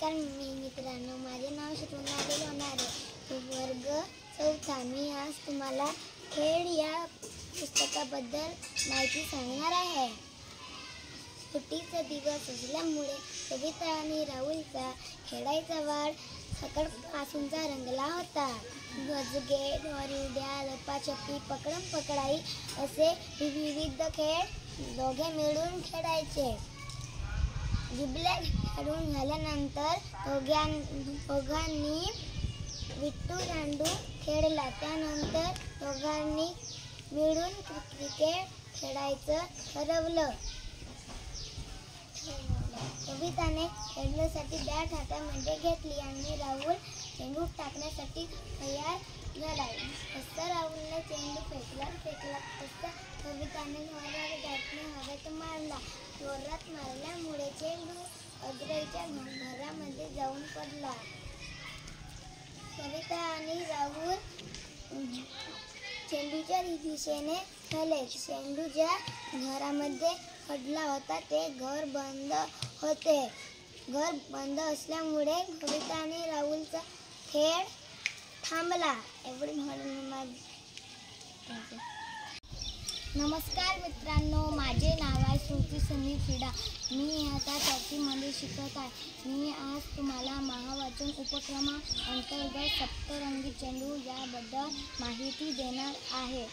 नमस्कार मित्रांनो, माझे नाव शत्रुघ्न लोणारे, वर्ग 4. मी आज तुम्हाला खेळ या पुस्तकाबद्दल माहिती सांगणार आहे. सुट्टीचा दिवस असल्यामुळे कविता आणि राहुलचा खेळायचा वाढ सकाळपासूनचा रंगला होता. गजगे, दोरीउड्या, लपाछपी, पकडम पकडाई असे विविध खेळ दोघे मिळून खेळायचे. जिबल्या खेळून झाल्यानंतर दोघांनी विट्टू दांडू खेळला. त्यानंतर दोघांनी मिळून क्रिकेट खेळायचं ठरवलं. कविताने खेळण्यासाठी बॅट हातामध्ये घेतली आणि राहुल चेंडू टाकण्यासाठी तयार झाला. तसा राहुलने चेंडू फेकला तसा कविताने बॅटने हवेत मारला. जोरात मारल्यामुळे चेंडू अजराईच्या घरामध्ये जाऊन पडला. कविता आणि राहुल चेंडूच्या दिशेने झाले. चेंडू ज्या घरामध्ये पडला होता ते घर बंद होते. घर बंद असल्यामुळे कविता आणि राहुलचा खेळ थांबला. एवढी म्हणून नमस्कार मित्रांनो, माझे नाव आहे श्रुती सुनील फिडा. मी आता 4वीमध्ये शिकत आहे. मी आज तुम्हाला महावाचन उपक्रमाअंतर्गत सप्तरंगी चेंडू याबद्दल माहिती देणार आहे.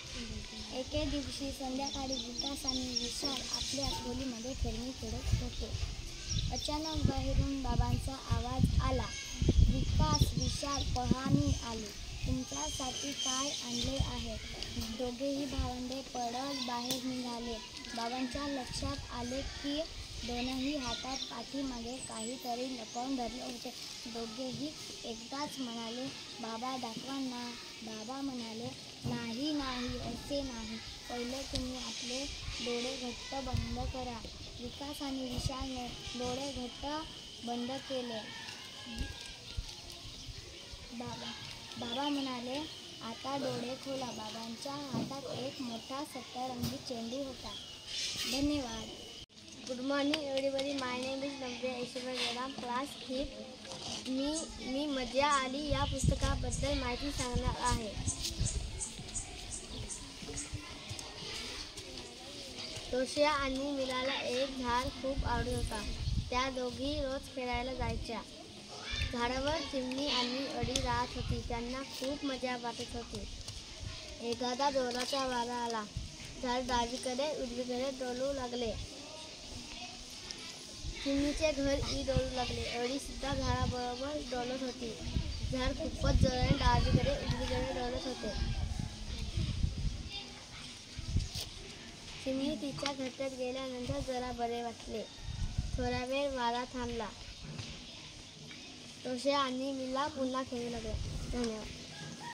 एके दिवशी संध्याकाळी विकास आणि विशाल आपल्या खोलीमध्ये खेळणी खेळत होते. अचानक बाहेरून बाबांचा आवाज आला. विकास, विशाल, पाहुणे आले. तुमच्यासाठी काय आणले आहे? दोघेही भावंडे पळत बाहेर निघाले. बाबांच्या लक्षात आले की दोनही हातात पाठीमागे काहीतरी लपवून धरले होते. दोघेही एकदाच म्हणाले, बाबा दाखवा ना. बाबा म्हणाले, नाही नाही, असे नाही. पहिले तुम्ही आपले डोळे घट्ट बंद करा. विकास आणि विशालने डोळे घट्ट बंद केले. बाबा म्हणाले, आता डोळे खोला. बाबांच्या हातात एक मोठा सप्तरंगी चेंडू होता. धन्यवाद. Good morning everybody. My name is नव्या ऐश्वर्या जयराम, क्लास 5. मी मजा आली या पुस्तकाबद्दल माहिती सांगणार आहे. तोशिया आणि मीराला एक झाड खूप आवडत होता. त्या दोघी रोज खेळायला जायच्या. झाडावर चिमणी आणि अळी राहत होती. त्यांना खूप मजा वाटत होती. एखादा जोराचा वारा आला. झाड डावीकडे उजवीकडे डोलू लागले. चिमणीचे घरही डोलू लागले. अळी सुद्धा झाडाबरोबर डोलत होती. झाड खूपच जोराने डावीकडे उजवीकडे डोलत होते. चिमणी तिच्या घरट्यात गेल्यानंतर जरा बरे वाटले. थोडा वेळ वारा थांबला. तोशिया आणि मीरा पुन्हा खेळू लागले. धन्यवाद.